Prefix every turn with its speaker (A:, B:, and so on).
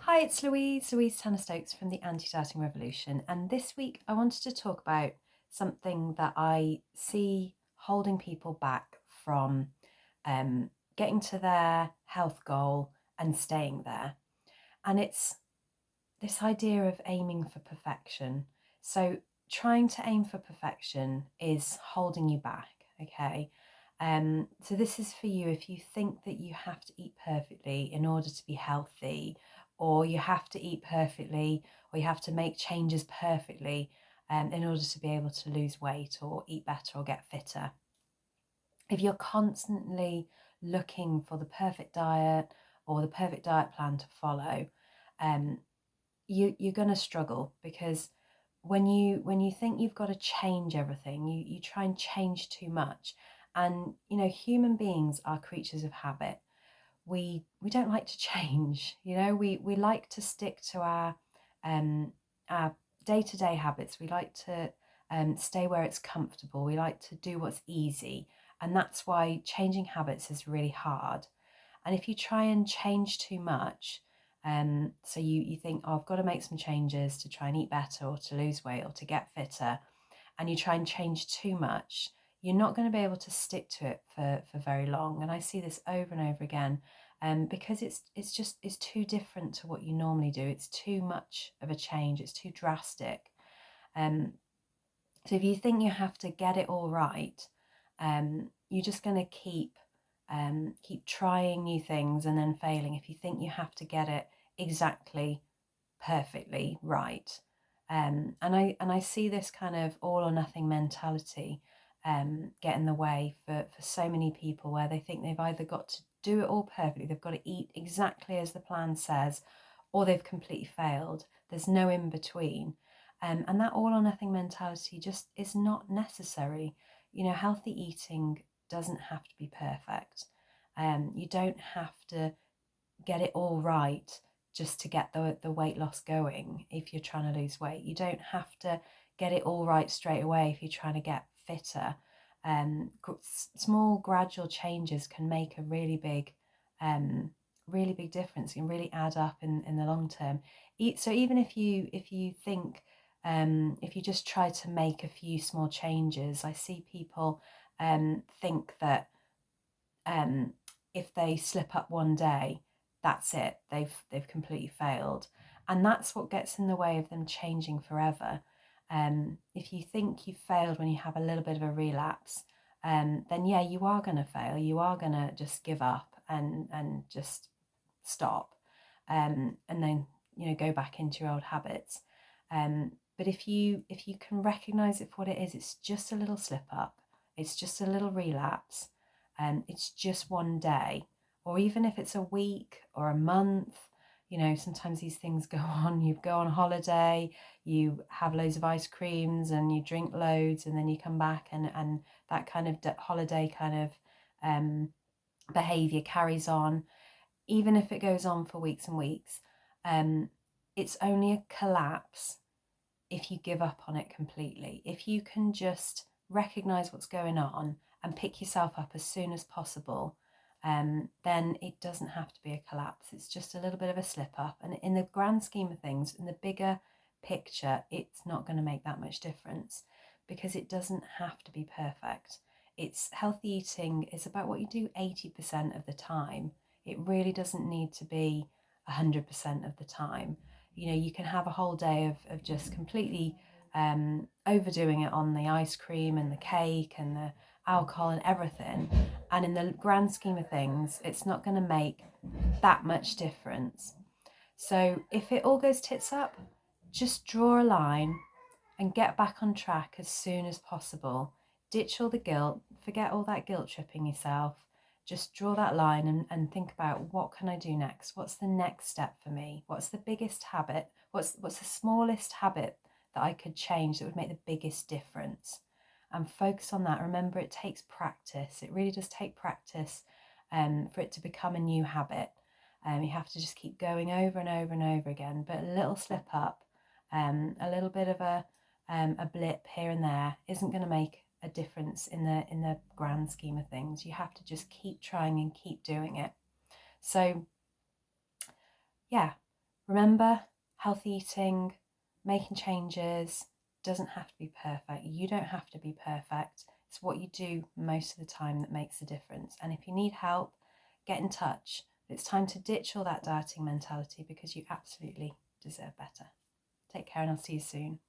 A: Hi, it's Louise Tanner-Stokes from the Anti-Dieting Revolution, and this week I wanted to talk about something that I see holding people back from getting to their health goal and staying there. And it's this idea of aiming for perfection. So trying to aim for perfection is holding you back, okay? So this is for you if you think that you have to eat perfectly in order to be healthy, or you have to eat perfectly, or you have to make changes perfectly in order to be able to lose weight or eat better or get fitter. If you're constantly looking for the perfect diet or the perfect diet plan to follow, um, you're going to struggle, because when you think you've got to change everything, you try and change too much. And human beings are creatures of habit. We don't like to change. We like to stick to our day-to-day habits. We like to stay where it's comfortable. We like to do what's easy, and that's why changing habits is really hard. And if you try and change too much, so you think, oh, I've got to make some changes to try and eat better or to lose weight or to get fitter, and you try and change too much, you're not going to be able to stick to it for very long. And I see this over and over again, because it's too different to what you normally do. It's too much of a change. It's too drastic. Um, so if you think you have to get it all right, you're just going to keep trying new things and then failing if you think you have to get it exactly perfectly right. And I see this kind of all or nothing mentality get in the way for so many people, where they think they've either got to do it all perfectly, they've got to eat exactly as the plan says, or they've completely failed. There's no in between. And that all or nothing mentality just is not necessary. Healthy eating doesn't have to be perfect. You don't have to get it all right just to get the weight loss going if you're trying to lose weight. You don't have to get it all right straight away if you're trying to get fitter. Small gradual changes can make a really big difference and really add up in the long term. So even if you think, if you just try to make a few small changes, I see people think that if they slip up one day, that's it. They've completely failed, and that's what gets in the way of them changing forever. If you think you've failed when you have a little bit of a relapse, then yeah, you are going to fail. You are going to just give up and just stop, and then go back into your old habits. But if you can recognize it for what it is, it's just a little slip up. It's just a little relapse. It's just one day, or even if it's a week or a month. Sometimes these things go on. You go on holiday, you have loads of ice creams and you drink loads, and then you come back and that kind of holiday kind of behavior carries on, even if it goes on for weeks and weeks. It's only a collapse if you give up on it completely. If you can just recognize what's going on and pick yourself up as soon as possible, then it doesn't have to be a collapse. It's just a little bit of a slip up. And in the grand scheme of things, in the bigger picture, it's not going to make that much difference, because it doesn't have to be perfect. It's healthy eating is about what you do 80% of the time. It really doesn't need to be 100% of the time. You can have a whole day of just completely overdoing it on the ice cream and the cake and the alcohol and everything. And in the grand scheme of things, it's not going to make that much difference. So if it all goes tits up, just draw a line and get back on track as soon as possible. Ditch all the guilt, forget all that guilt tripping yourself. Just draw that line and think about, what can I do next? What's the next step for me? What's the biggest habit? What's the smallest habit that I could change that would make the biggest difference? And focus on that. Remember, it takes practice. It really does take practice for it to become a new habit. You have to just keep going over and over and over again. But a little slip up, a little bit of a blip here and there isn't going to make a difference in the grand scheme of things. You have to just keep trying and keep doing it. So yeah, Remember, healthy eating, making changes doesn't have to be perfect. You don't have to be perfect. It's what you do most of the time that makes a difference. And if you need help, get in touch. It's time to ditch all that dieting mentality because you absolutely deserve better. Take care and I'll see you soon.